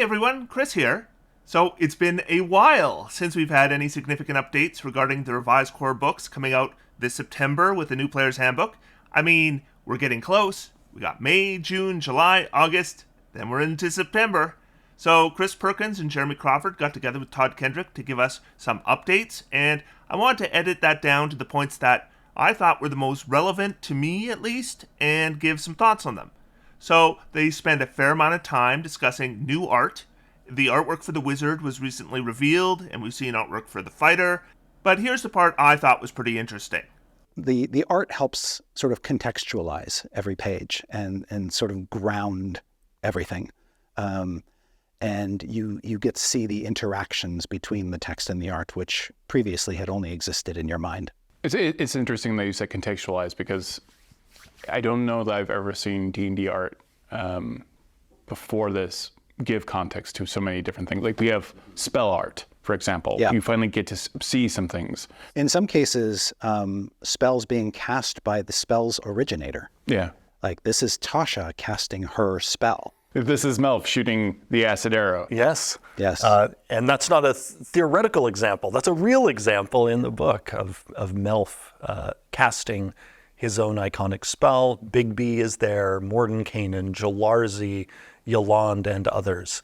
Hey everyone, Chris here. So it's been a while since we've had any significant updates regarding the revised core books coming out this September with the new Player's Handbook. I mean, we're getting close. We got May, June, July, August, then we're into September. So Chris Perkins and Jeremy Crawford got together with Todd Kendrick to give us some updates, and I wanted to edit that down to the points that I thought were the most relevant to me at least, and give some thoughts on them. So they spend a fair amount of time discussing new art. The artwork for the wizard was recently revealed, and we've seen artwork for the fighter. But here's the part I thought was pretty interesting. The art helps sort of contextualize every page and sort of ground everything. And you get to see the interactions between the text and the art, which previously had only existed in your mind. It's interesting that you said contextualize, because I don't know that I've ever seen D&D art before this give context to so many different things. Like we have spell art, for example. Yeah. You finally get to see some things. In some cases, spells being cast by the spell's originator. Yeah. Like this is Tasha casting her spell. This is Melf shooting the acid arrow. Yes. Yes. And that's not a theoretical example. That's a real example in the book of Melf casting his own iconic spell. Bigby is there, Mordenkainen, Jalarzi, Yolande, and others.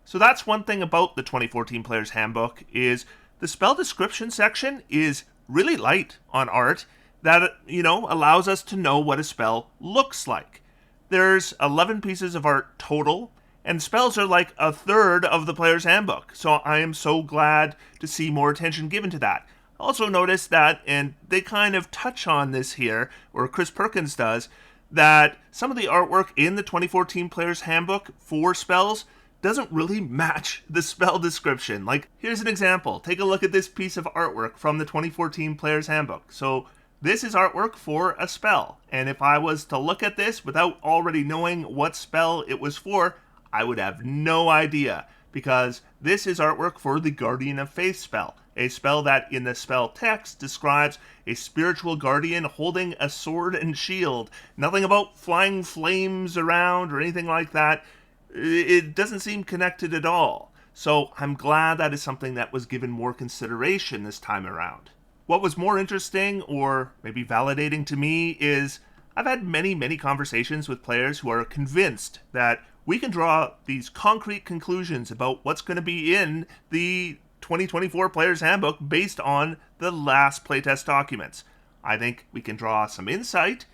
So that's one thing about the 2014 Player's Handbook is the spell description section is really light on art that, allows us to know what a spell looks like. There's 11 pieces of art total, and spells are like a third of the Player's Handbook. So I am so glad to see more attention given to that. Also notice that, and they kind of touch on this here, or Chris Perkins does, that some of the artwork in the 2014 Player's Handbook for spells doesn't really match the spell description. Like, here's an example. Take a look at this piece of artwork from the 2014 Player's Handbook. So this is artwork for a spell, and if I was to look at this without already knowing what spell it was for, I would have no idea, because this is artwork for the Guardian of Faith spell, a spell that in the spell text describes a spiritual guardian holding a sword and shield. Nothing about flying flames around or anything like that. It doesn't seem connected at all. So I'm glad that is something that was given more consideration this time around. What was more interesting, or maybe validating to me, is I've had many conversations with players who are convinced that we can draw these concrete conclusions about what's going to be in the 2024 Player's Handbook based on the last playtest documents. I think we can draw some insight,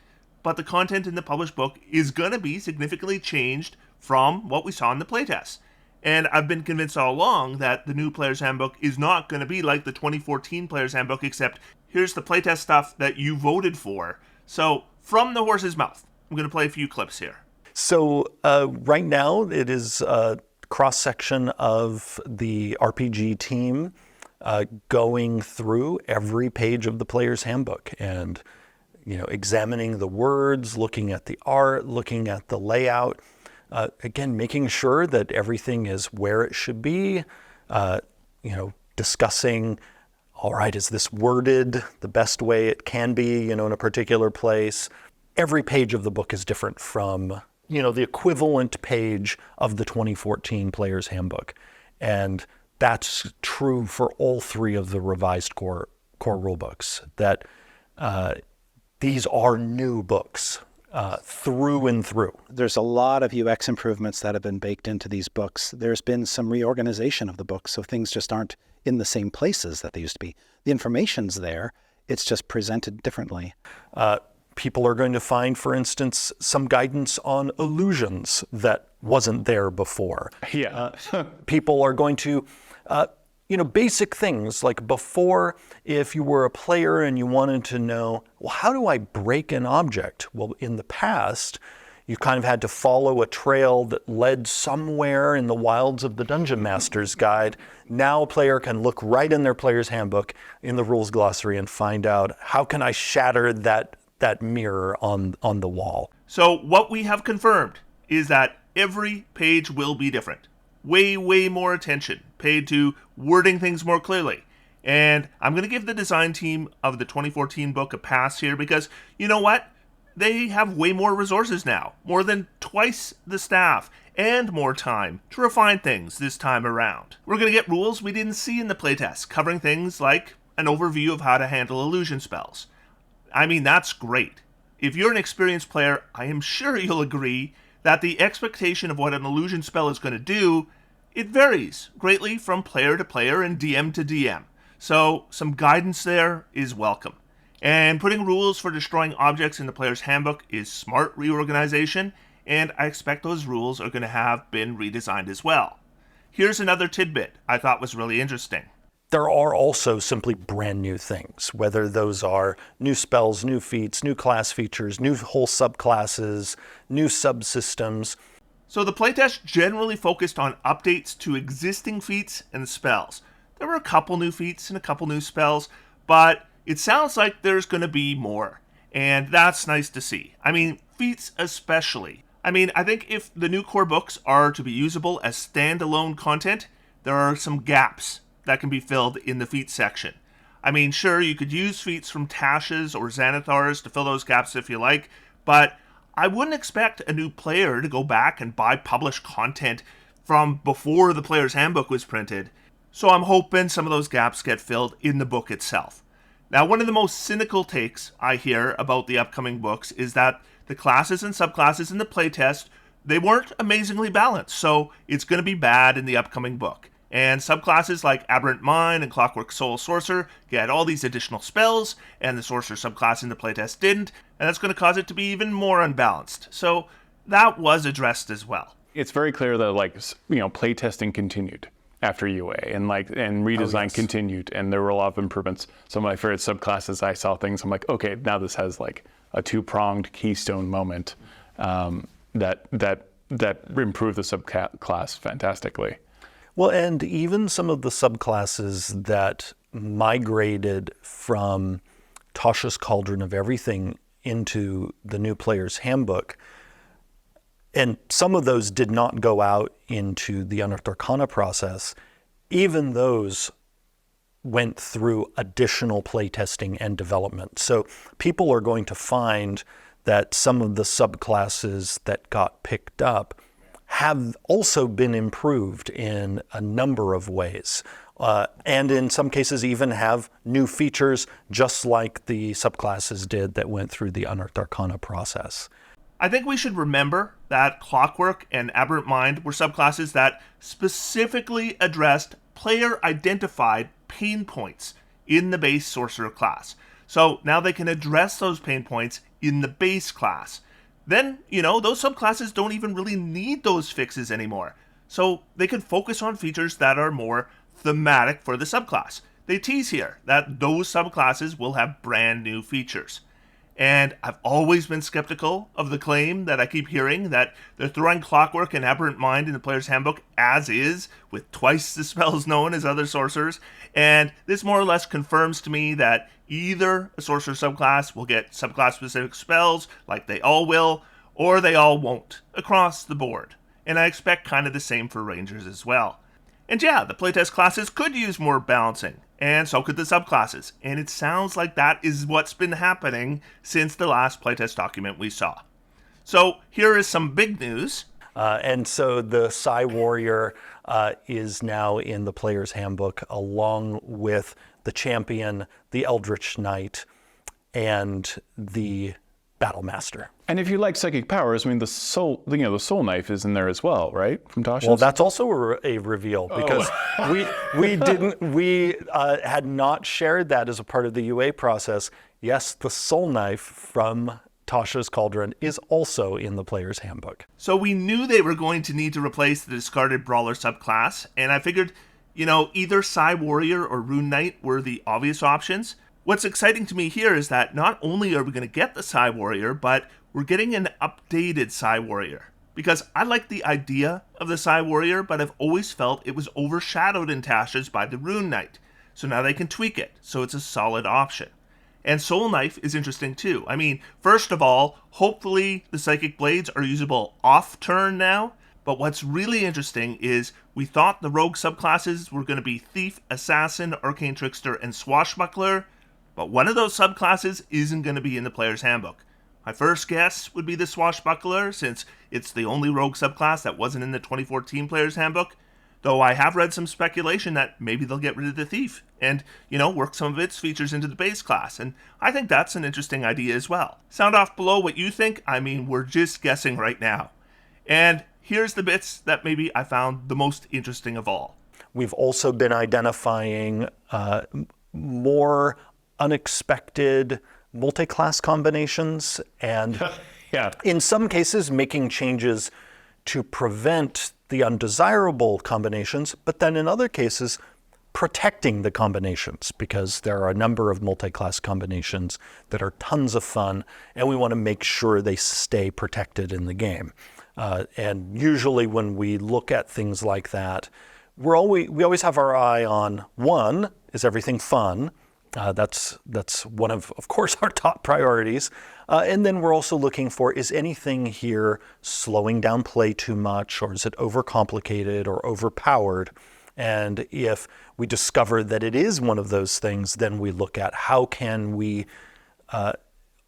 but the content in the published book is going to be significantly changed from what we saw in the playtests. And I've been convinced all along that the new Player's Handbook is not going to be like the 2014 Player's Handbook, except here's the playtest stuff that you voted for. So, from the horse's mouth, I'm going to play a few clips here. So right now it is a cross-section of the RPG team going through every page of the Player's Handbook and, examining the words, looking at the art, looking at the layout. Again, making sure that everything is where it should be, discussing, all right, is this worded the best way it can be, in a particular place? Every page of the book is different from, the equivalent page of the 2014 Player's Handbook. And that's true for all three of the revised core rulebooks, that these are new books. Through and through. There's a lot of UX improvements that have been baked into these books. There's been some reorganization of the books, so things just aren't in the same places that they used to be. The information's there, it's just presented differently. People are going to find, for instance, some guidance on illusions that wasn't there before. Yeah. People are going to basic things like before, if you were a player and you wanted to know, well, how do I break an object? Well, in the past, you kind of had to follow a trail that led somewhere in the wilds of the Dungeon Master's Guide. Now a player can look right in their Player's Handbook in the rules glossary and find out, how can I shatter that mirror on the wall? So what we have confirmed is that every page will be different. Way more attention paid to wording things more clearly. And I'm going to give the design team of the 2014 book a pass here because, you know what? They have way more resources now, more than twice the staff. and more time to refine things this time around. We're going to get rules we didn't see in the playtest, covering things like an overview of how to handle illusion spells. I mean, that's great. If you're an experienced player, I am sure you'll agree that the expectation of what an illusion spell is going to do, it varies greatly from player to player and DM to DM. So some guidance there is welcome. And putting rules for destroying objects in the player's handbook is smart reorganization, and I expect those rules are going to have been redesigned as well. Here's another tidbit I thought was really interesting. There are also simply brand new things, whether those are new spells, new feats, new class features, new whole subclasses, new subsystems. So the playtest generally focused on updates to existing feats and spells. There were a couple new feats and a couple new spells, but it sounds like there's going to be more, and that's nice to see. I mean, feats especially. I think if the new core books are to be usable as standalone content, there are some gaps that can be filled in the feats section. Sure, you could use feats from Tasha's or Xanathar's to fill those gaps if you like, but I wouldn't expect a new player to go back and buy published content from before the player's handbook was printed, so I'm hoping some of those gaps get filled in the book itself. Now, one of the most cynical takes I hear about the upcoming books is that the classes and subclasses in the playtest, they weren't amazingly balanced, so it's going to be bad in the upcoming book. And subclasses like Aberrant Mind and Clockwork Soul Sorcerer get all these additional spells, and the Sorcerer subclass in the playtest didn't, and that's going to cause it to be even more unbalanced. So that was addressed as well. It's very clear that playtesting continued after UA, and redesign continued, and there were a lot of improvements. Some of my favorite subclasses, I saw things, I'm like, okay, now this has like a two-pronged keystone moment that improved the subclass fantastically. Well, and even some of the subclasses that migrated from Tasha's Cauldron of Everything into the new player's handbook, and some of those did not go out into the Unearthed Arcana process, even those went through additional playtesting and development. So people are going to find that some of the subclasses that got picked up have also been improved in a number of ways. And in some cases even have new features, just like the subclasses did that went through the Unearthed Arcana process. I think we should remember that Clockwork and Aberrant Mind were subclasses that specifically addressed player-identified pain points in the base Sorcerer class. So now they can address those pain points in the base class. Then, those subclasses don't even really need those fixes anymore. So they can focus on features that are more thematic for the subclass. They tease here that those subclasses will have brand new features. And I've always been skeptical of the claim that I keep hearing that they're throwing Clockwork and Aberrant Mind in the player's handbook as is, with twice the spells known as other sorcerers. And this more or less confirms to me that either a sorcerer subclass will get subclass-specific spells, like they all will, or they all won't, across the board. And I expect kind of the same for Rangers as well. And yeah, the playtest classes could use more balancing, and so could the subclasses. And it sounds like that is what's been happening since the last playtest document we saw. So here is some big news. And so the Psy Warrior is now in the player's handbook, along with the Champion, the Eldritch Knight, and the Battle Master. And if you like psychic powers, the soul knife is in there as well, right? From Tasha's? Well, that's also a reveal, because we had not shared that as a part of the UA process. Yes, the soul knife from Tasha's Cauldron is also in the player's handbook. So we knew they were going to need to replace the discarded Brawler subclass, and I figured, either Psy Warrior or Rune Knight were the obvious options. What's exciting to me here is that not only are we going to get the Psy Warrior, but we're getting an updated Psy Warrior. Because I like the idea of the Psy Warrior, but I've always felt it was overshadowed in Tasha's by the Rune Knight. So now they can tweak it, so it's a solid option. And Soul Knife is interesting too. First of all, hopefully the Psychic Blades are usable off-turn now. But what's really interesting is we thought the rogue subclasses were going to be Thief, Assassin, Arcane Trickster, and Swashbuckler. But one of those subclasses isn't going to be in the player's handbook. My first guess would be the Swashbuckler, since it's the only rogue subclass that wasn't in the 2014 Player's Handbook, though I have read some speculation that maybe they'll get rid of the Thief and, work some of its features into the base class, and I think that's an interesting idea as well. Sound off below what you think. I mean, we're just guessing right now. And here's the bits that maybe I found the most interesting of all. We've also been identifying more unexpected multi-class combinations and Yeah. in some cases making changes to prevent the undesirable combinations, but then in other cases protecting the combinations, because there are a number of multi-class combinations that are tons of fun and we want to make sure they stay protected in the game. And usually when we look at things like that, we always have our eye on, one, is everything fun? That's one of course, our top priorities. And then we're also looking for, is anything here slowing down play too much, or is it overcomplicated or overpowered? And if we discover that it is one of those things, then we look at how can we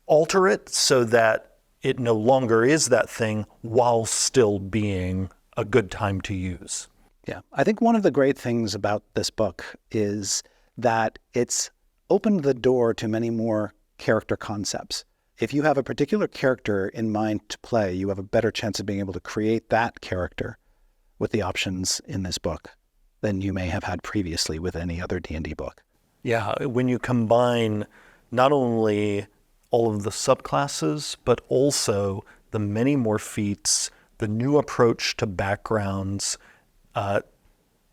alter it so that it no longer is that thing while still being a good time to use. Yeah, I think one of the great things about this book is that it's opened the door to many more character concepts. If you have a particular character in mind to play, you have a better chance of being able to create that character with the options in this book than you may have had previously with any other D&D book. Yeah, when you combine not only all of the subclasses, but also the many more feats, the new approach to backgrounds,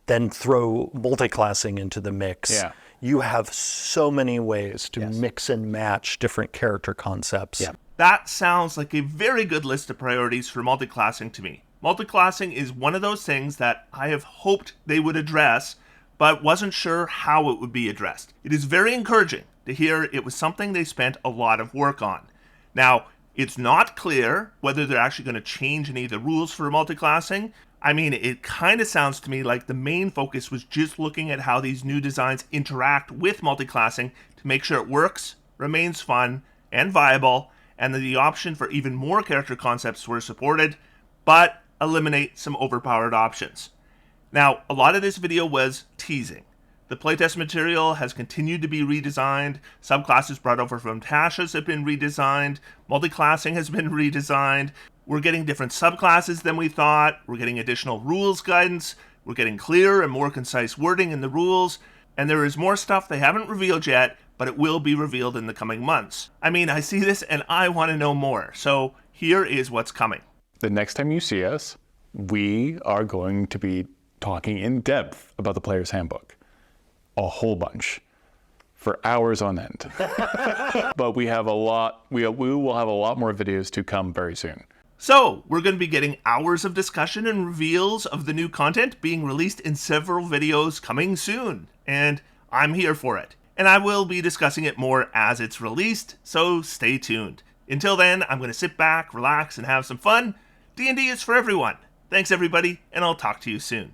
then throw multiclassing into the mix. Yeah. You have so many ways to mix and match different character concepts. Yeah. That sounds like a very good list of priorities for multiclassing to me. Multiclassing is one of those things that I have hoped they would address, but wasn't sure how it would be addressed. It is very encouraging to hear it was something they spent a lot of work on. Now, it's not clear whether they're actually going to change any of the rules for multiclassing. I mean, it kind of sounds to me like the main focus was just looking at how these new designs interact with multiclassing to make sure it works, remains fun and viable, and that the option for even more character concepts were supported, but eliminate some overpowered options. Now, a lot of this video was teasing. The playtest material has continued to be redesigned, subclasses brought over from Tasha's have been redesigned, multiclassing has been redesigned, we're getting different subclasses than we thought, we're getting additional rules guidance, we're getting clearer and more concise wording in the rules, and there is more stuff they haven't revealed yet, but it will be revealed in the coming months. I mean, I see this and I want to know more, so here is what's coming. The next time you see us, we are going to be talking in depth about the Player's Handbook. A whole bunch. For hours on end. But we will have a lot more videos to come very soon. So, we're going to be getting hours of discussion and reveals of the new content being released in several videos coming soon. And I'm here for it. And I will be discussing it more as it's released, so stay tuned. Until then, I'm going to sit back, relax, and have some fun. D&D is for everyone. Thanks everybody, and I'll talk to you soon.